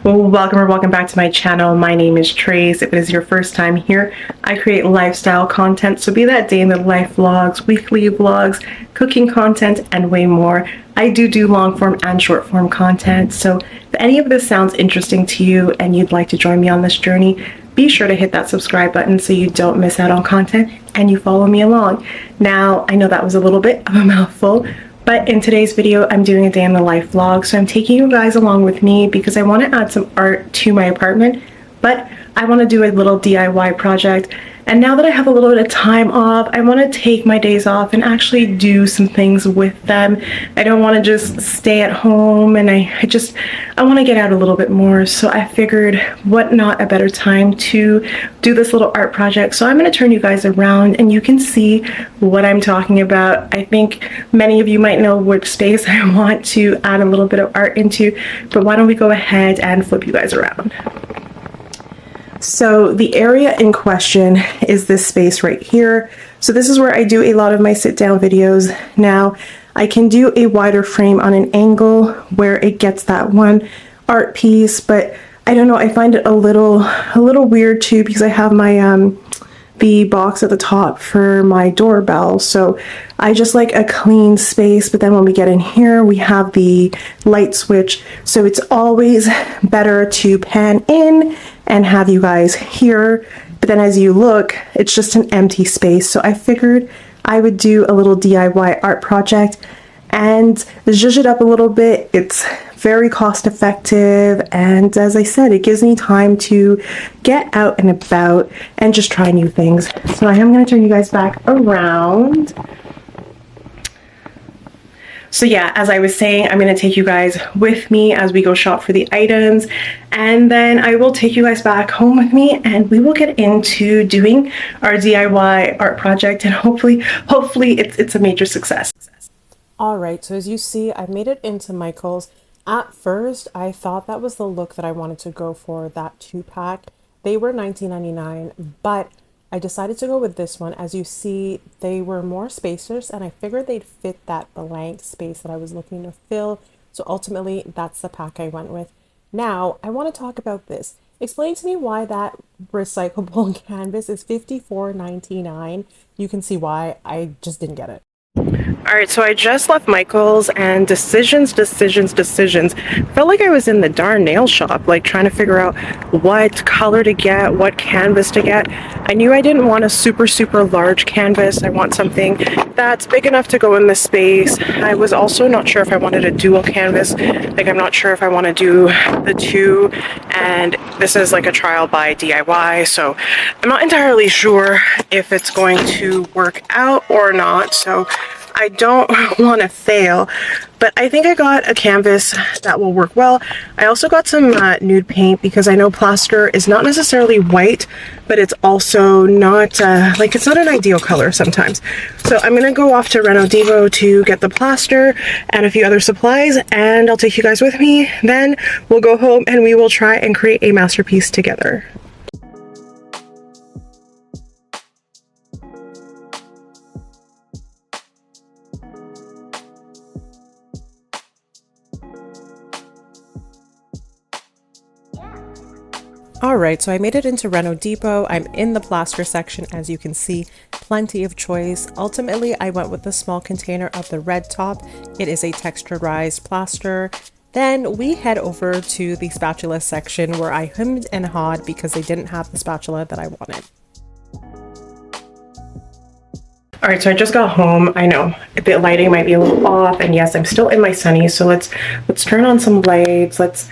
Well, welcome or welcome back to my channel. My name is Trace. If it is your first time here, I create lifestyle content, so be that day in the life vlogs, weekly vlogs, cooking content, and way more. I do long form and short form content, so if any of this sounds interesting to you and you'd like to join me on this journey, be sure to hit that subscribe button so you don't miss out on content and you follow me along. Now, I know that was a little bit of a mouthful, but in today's video, I'm doing a day in the life vlog, so I'm taking you guys along with me because I want to add some art to my apartment, but I want to do a little DIY project. And now that I have a little bit of time off, I want to take my days off and actually do some things with them. I don't want to just stay at home, and I want to get out a little bit more. So I figured what not a better time to do this little art project. So I'm going to turn you guys around and you can see what I'm talking about. I think many of you might know which space I want to add a little bit of art into, but why don't we go ahead and flip you guys around. So the area in question is this space right here. So this is where I do a lot of my sit down videos. Now I can do a wider frame on an angle where it gets that one art piece, but I don't know, I find it a little weird too because I have my the box at the top for my doorbell. So I just like a clean space, but then when we get in here, we have the light switch. So it's always better to pan in and have you guys here. But then as you look, it's just an empty space. So I figured I would do a little DIY art project and zhuzh it up a little bit. It's very cost effective, and as I said, it gives me time to get out and about and just try new things. So I am going to turn you guys back around. So yeah, as I was saying, I'm going to take you guys with me as we go shop for the items, and then I will take you guys back home with me and we will get into doing our DIY art project, and hopefully it's a major success. All right, so as you see, I made it into Michael's. At first, I thought that was the look that I wanted to go for, that 2-pack. They were $19.99, but I decided to go with this one. As you see, they were more spacious, and I figured they'd fit that blank space that I was looking to fill. So ultimately, that's the pack I went with. Now, I want to talk about this. Explain to me why that recyclable canvas is $54.99. You can see why I just didn't get it. All right, so I just left Michael's, and decisions. Felt like I was in the darn nail shop, like trying to figure out what color to get, what canvas to get. I knew I didn't want a super large canvas. I want something that's big enough to go in the space. I was also not sure if I wanted a dual canvas. Like, I'm not sure if I want to do the two, and this is like a trial by DIY, so I'm not entirely sure if it's going to work out or not. So I don't want to fail, but I think I got a canvas that will work well. I also got some nude paint because I know plaster is not necessarily white, but it's also not like, it's not an ideal color sometimes. So I'm gonna go off to Reno Depot to get the plaster and a few other supplies, and I'll take you guys with me. Then we'll go home and we will try and create a masterpiece together. Alright, so I made it into Reno Depot. I'm in the plaster section, as you can see, plenty of choice. Ultimately, I went with the small container of the red top. It is a texturized plaster. Then we head over to the spatula section where I hemmed and hawed because they didn't have the spatula that I wanted. All right, so I just got home. I know the lighting might be a little off, and yes, I'm still in my sunnies. So let's turn on some lights. Let's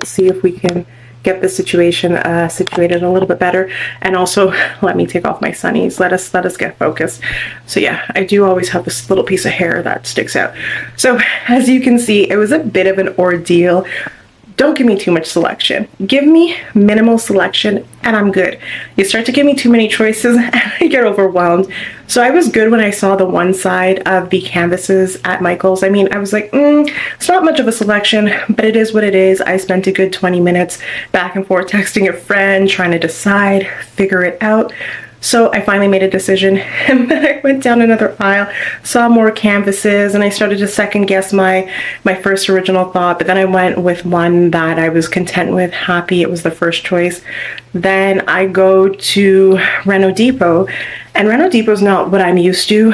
see if we can get the situation situated a little bit better. And also, let me take off my sunnies. Let us get focused. So yeah, I do always have this little piece of hair that sticks out. So as you can see, it was a bit of an ordeal. Don't give me too much selection. Give me minimal selection and I'm good. You start to give me too many choices and I get overwhelmed. So I was good when I saw the one side of the canvases at Michael's. I mean, I was like, it's not much of a selection, but it is what it is. I spent a good 20 minutes back and forth texting a friend, trying to decide, figure it out. So I finally made a decision, and then I went down another aisle, saw more canvases, and I started to second guess my first original thought. But then I went with one that I was content with, happy it was the first choice. Then I go to Reno Depot, and Reno Depot is not what I'm used to.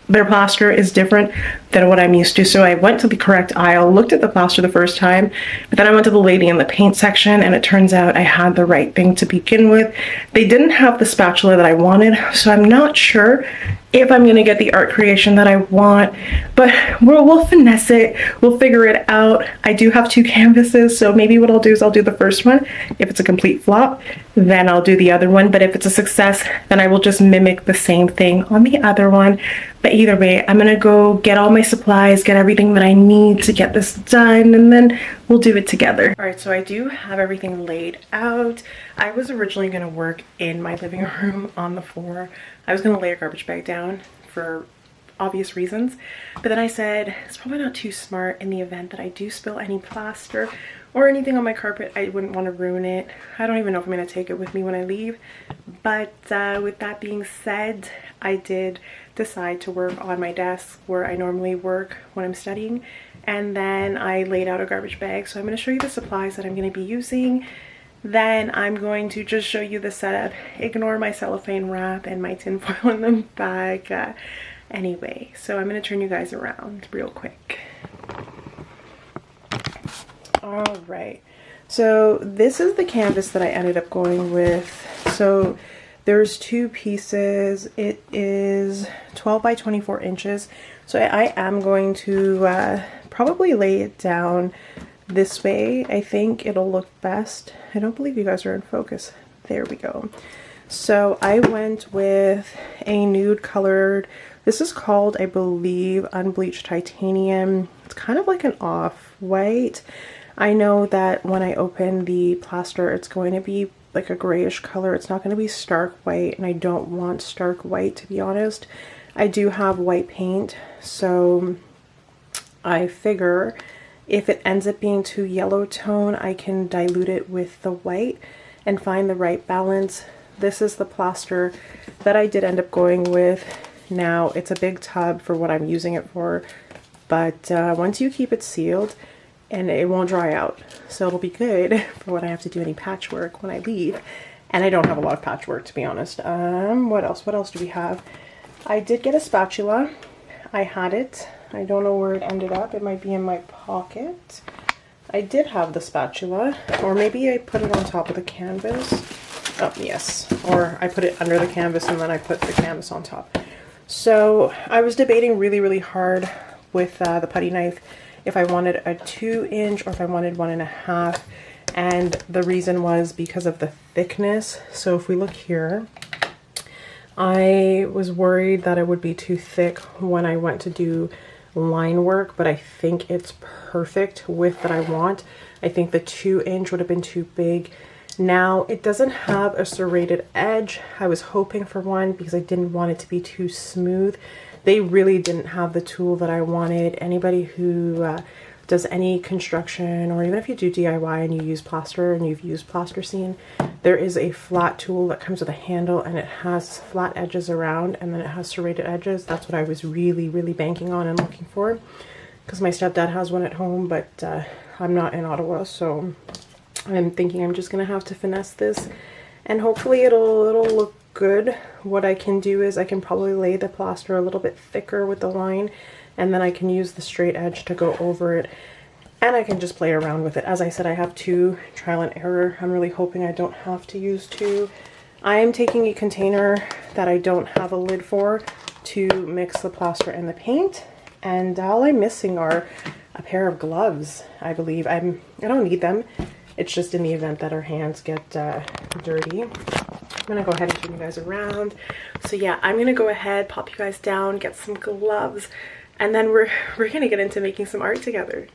Their plaster is different than what I'm used to. So I went to the correct aisle, looked at the plaster the first time, but then I went to the lady in the paint section, and it turns out I had the right thing to begin with. They didn't have the spatula that I wanted, so I'm not sure if I'm gonna get the art creation that I want, but we'll finesse it, we'll figure it out. I do have 2 canvases, so maybe what I'll do is I'll do the first one. If it's a complete flop, then I'll do the other one, but if it's a success, then I will just mimic the same thing on the other one. But either way, I'm gonna go get all my supplies, get everything that I need to get this done, and then we'll do it together. All right, so I do have everything laid out. I was originally gonna work in my living room on the floor. I was gonna lay a garbage bag down for obvious reasons, but then I said it's probably not too smart in the event that I do spill any plaster or anything on my carpet. I wouldn't want to ruin it. I don't even know if I'm gonna take it with me when I leave, but with that being said, I did decide to work on my desk where I normally work when I'm studying, and then I laid out a garbage bag. So I'm going to show you the supplies that I'm going to be using. Then I'm going to just show you the setup. Ignore my cellophane wrap and my tin foil in the bag. Anyway, so I'm going to turn you guys around real quick. All right, so this is the canvas that I ended up going with. So there's 2 pieces. It is 12 by 24 inches. So I am going to probably lay it down this way. I think it'll look best. I don't believe you guys are in focus. There we go. So I went with a nude colored, this is called, I believe, unbleached titanium. It's kind of like an off-white. I know that when I open the plaster, it's going to be like a grayish color. It's not going to be stark white, and I don't want stark white, to be honest. I do have white paint, so I figure if it ends up being too yellow tone, I can dilute it with the white and find the right balance. This is the plaster that I did end up going with. Now, it's a big tub for what I'm using it for, but once you keep it sealed, and it won't dry out, so it'll be good for when I have to do any patchwork when I leave. And I don't have a lot of patchwork, to be honest. What else do we have? I did get a spatula. I had it. I don't know where it ended up. It might be in my pocket. I did have the spatula, or maybe I put it on top of the canvas. Oh, yes. Or I put it under the canvas and then I put the canvas on top. So I was debating really hard with the putty knife if I wanted a 2-inch or if I wanted 1.5, and the reason was because of the thickness. So if we look here, I was worried that it would be too thick when I went to do line work, but I think it's perfect width that I want. I think the 2-inch would have been too big. Now, it doesn't have a serrated edge. I was hoping for one because I didn't want it to be too smooth. They really didn't have the tool that I wanted. Anybody who does any construction, or even if you do DIY and you use plaster and you've used Plasticine, there is a flat tool that comes with a handle and it has flat edges around and then it has serrated edges. That's what I was really banking on and looking for, because my stepdad has one at home, but I'm not in Ottawa, so I'm thinking I'm just gonna have to finesse this and hopefully it'll look good. What I can do is I can probably lay the plaster a little bit thicker with the line, and then I can use the straight edge to go over it, and I can just play around with it. As I said, I have 2, trial and error. I'm really hoping I don't have to use 2. I am taking a container that I don't have a lid for to mix the plaster and the paint, and all I'm missing are a pair of gloves, I believe. I don't need them. It's just in the event that our hands get dirty. I'm gonna go ahead and turn you guys around. So yeah, I'm gonna go ahead, pop you guys down, get some gloves, and then we're gonna get into making some art together.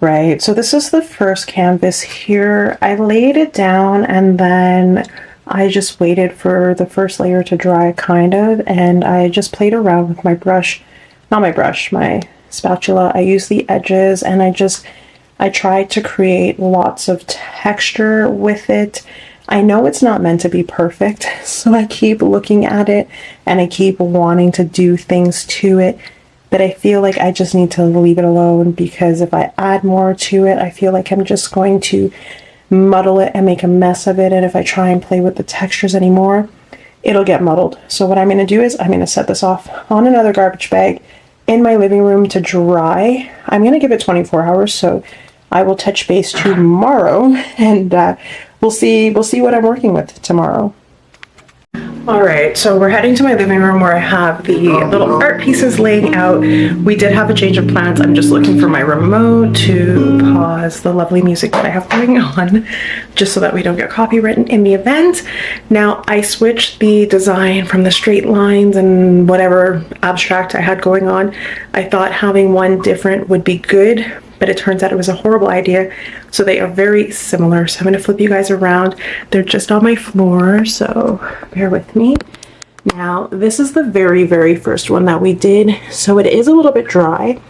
right, so this is the first canvas here. I laid it down and then I just waited for the first layer to dry, kind of, and I just played around with my brush, not my brush, my spatula. I used the edges and I tried to create lots of texture with it. I know it's not meant to be perfect, so I keep looking at it and I keep wanting to do things to it, but I feel like I just need to leave it alone, because if I add more to it, I feel like I'm just going to muddle it and make a mess of it, and if I try and play with the textures anymore, it'll get muddled. So what I'm going to do is I'm going to set this off on another garbage bag in my living room to dry. I'm going to give it 24 hours, so I will touch base tomorrow, and we'll see what I'm working with tomorrow. All right, so we're heading to my living room where I have the little art pieces laying out. We did have a change of plans. I'm just looking for my remote to pause the lovely music that I have going on, just so that we don't get copywritten in the event. Now, I switched the design from the straight lines and whatever abstract I had going on. I thought having one different would be good, but it turns out it was a horrible idea. So they are very similar. So I'm going to flip you guys around. They're just on my floor, so bear with me. Now, this is the very, very first one that we did. So it is a little bit dry,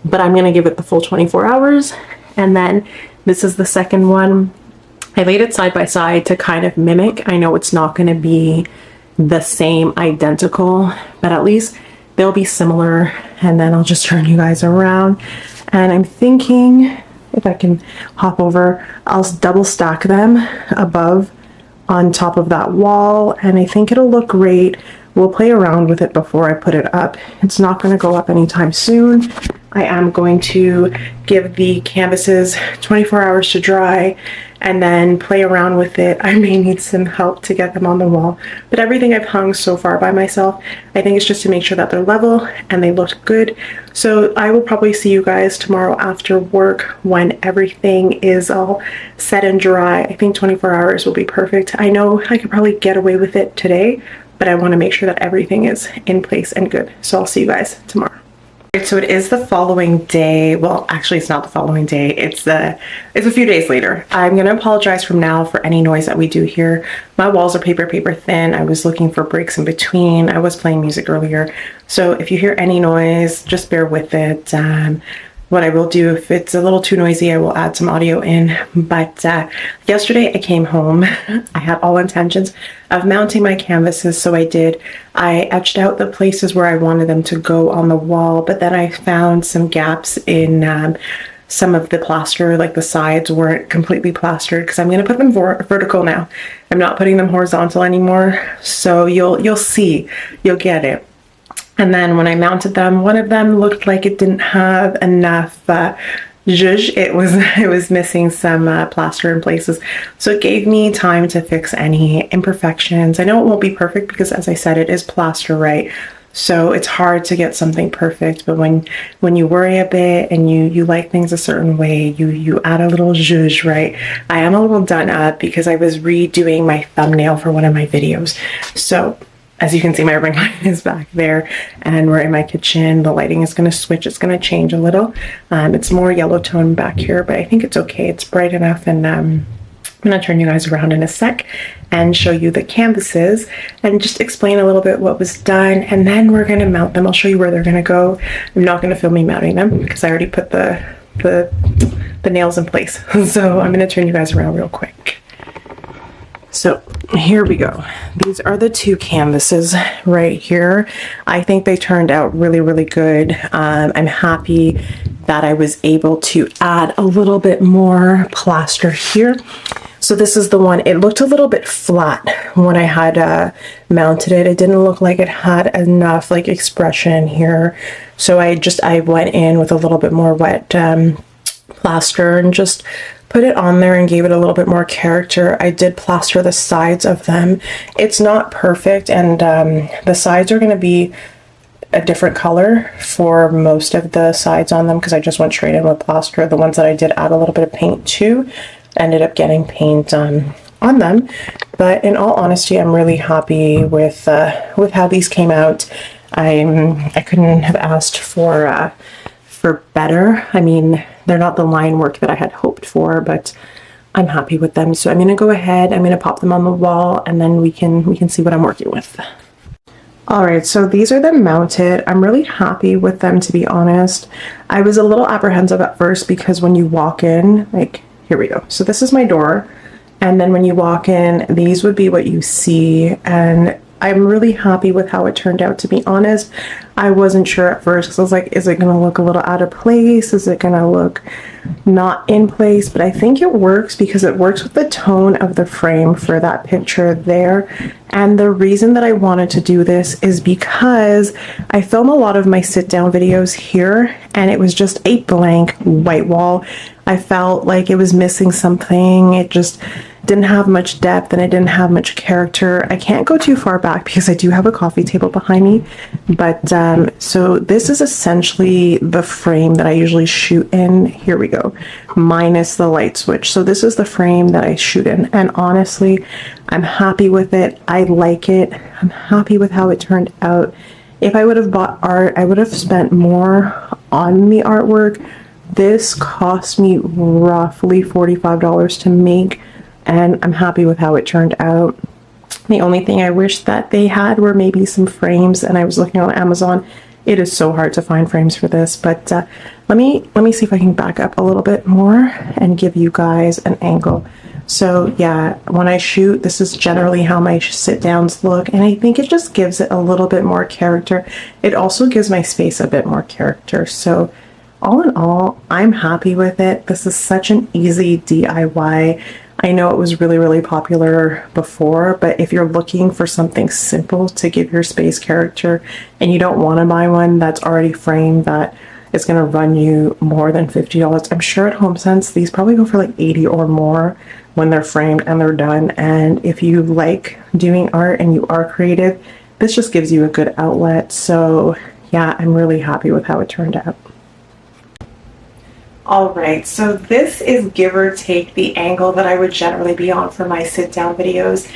but I'm going to give it the full 24 hours. And then this is the second one. I laid it side by side to kind of mimic. I know it's not going to be the same identical, but at least they'll be similar. And then I'll just turn you guys around. And I'm thinking, if I can hop over, I'll double stack them above on top of that wall, and I think it'll look great. We'll play around with it before I put it up. It's not going to go up anytime soon. I am going to give the canvases 24 hours to dry and then play around with it. I may need some help to get them on the wall, but everything I've hung so far by myself, I think it's just to make sure that they're level and they look good. So I will probably see you guys tomorrow after work when everything is all set and dry. I think 24 hours will be perfect. I know I could probably get away with it today, but I want to make sure that everything is in place and good. So I'll see you guys tomorrow. So it is the following day. Well, actually it's not the following day. It's a few days later. I'm going to apologize from now for any noise that we do here. My walls are paper thin. I was looking for breaks in between. I was playing music earlier. So if you hear any noise, just bear with it. What I will do, if it's a little too noisy, I will add some audio in. But yesterday I came home. I had all intentions of mounting my canvases, so I did. I etched out the places where I wanted them to go on the wall, but then I found some gaps in some of the plaster, like the sides weren't completely plastered, because I'm going to put them vertical now. I'm not putting them horizontal anymore, so you'll see, you'll get it. And then when I mounted them, one of them looked like it didn't have enough zhuzh. It was missing some plaster in places. So it gave me time to fix any imperfections. I know it won't be perfect because, as I said, it is plaster, right? So it's hard to get something perfect, but when you worry a bit and you like things a certain way, you add a little zhuzh, right? I am a little done up because I was redoing my thumbnail for one of my videos. So as you can see, my ring light is back there, and we're in my kitchen. The lighting is going to switch. It's going to change a little. It's more yellow tone back here, but I think it's okay. It's bright enough, and I'm going to turn you guys around in a sec and show you the canvases and just explain a little bit what was done, and then we're going to mount them. I'll show you where they're going to go. I'm not going to film me mounting them because I already put the nails in place. So I'm going to turn you guys around real quick. So here we go. These are the two canvases right here. I think they turned out really, really good. I'm happy that I was able to add a little bit more plaster here. So this is the one. It looked a little bit flat when I had mounted it. It didn't look like it had enough like expression here. So I went in with a little bit more wet plaster and just put it on there and gave it a little bit more character. I did plaster the sides of them. It's not perfect, and the sides are going to be a different color for most of the sides on them because I just went straight in with plaster. The ones that I did add a little bit of paint to ended up getting paint on them. But in all honesty, I'm really happy with how these came out. I couldn't have asked for better. I mean, They're not the line work that I had hoped for, but I'm happy with them. So I'm going to go ahead, I'm going to pop them on the wall, and then we can see what I'm working with. All right, so these are them mounted. I'm really happy with them, to be honest. I was a little apprehensive at first because when you walk in, like, here we go. So this is my door. And then when you walk in, these would be what you see. And I'm really happy with how it turned out, to be honest. I wasn't sure at first because I was like, is it going to look a little out of place? Is it going to look not in place? But I think it works because it works with the tone of the frame for that picture there. And the reason that I wanted to do this is because I film a lot of my sit down videos here and it was just a blank white wall. I felt like it was missing something. It just didn't have much depth and it didn't have much character. I can't go too far back because I do have a coffee table behind me. But so this is essentially the frame that I usually shoot in. Here we go, minus the light switch. So this is the frame that I shoot in. And honestly, I'm happy with it. I like it. I'm happy with how it turned out. If I would have bought art, I would have spent more on the artwork. This cost me roughly $45 to make, and I'm happy with how it turned out. The only thing I wish that they had were maybe some frames, and I was looking on Amazon. It is so hard to find frames for this, but let me see if I can back up a little bit more and give you guys an angle. So yeah, when I shoot, this is generally how my sit downs look, and I think it just gives it a little bit more character. It also gives my space a bit more character. So all in all, I'm happy with it. This is such an easy DIY. I know it was really, really popular before, but if you're looking for something simple to give your space character and you don't want to buy one that's already framed that is going to run you more than $50, I'm sure at HomeSense these probably go for like 80 or more when they're framed and they're done. And if you like doing art and you are creative, this just gives you a good outlet. So yeah, I'm really happy with how it turned out. All right, so this is give or take the angle that I would generally be on for my sit down videos,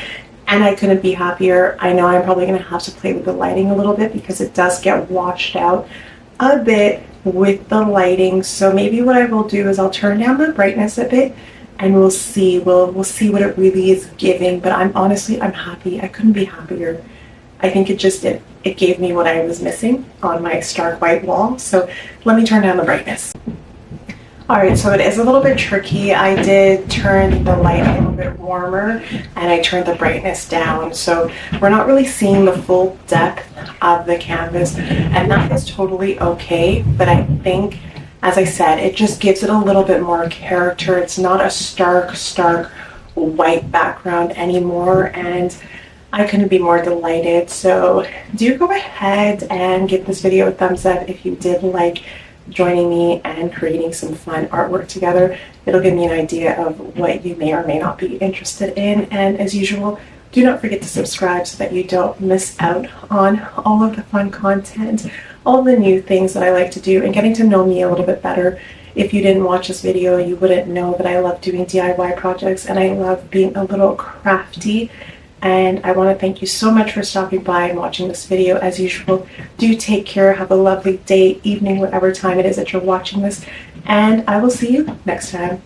and I couldn't be happier. I know I'm probably going to have to play with the lighting a little bit because it does get washed out a bit with the lighting. So maybe what I will do is I'll turn down the brightness a bit and we'll see see what it really is giving. But I'm happy. I couldn't be happier. I think it gave me what I was missing on my stark white wall. So let me turn down the brightness. All right, so it is a little bit tricky. I did turn the light a little bit warmer and I turned the brightness down. So we're not really seeing the full depth of the canvas, and that is totally okay. But I think, as I said, it just gives it a little bit more character. It's not a stark white background anymore, and I couldn't be more delighted. So do go ahead and give this video a thumbs up if you did like joining me and creating some fun artwork together. It'll give me an idea of what you may or may not be interested in. And as usual, do not forget to subscribe so that you don't miss out on all of the fun content, all the new things that I like to do, and getting to know me a little bit better. If you didn't watch this video, you wouldn't know that I love doing DIY projects and I love being a little crafty. And I want to thank you so much for stopping by and watching this video. As usual, do take care, have a lovely day, evening, whatever time it is that you're watching this, and I will see you next time.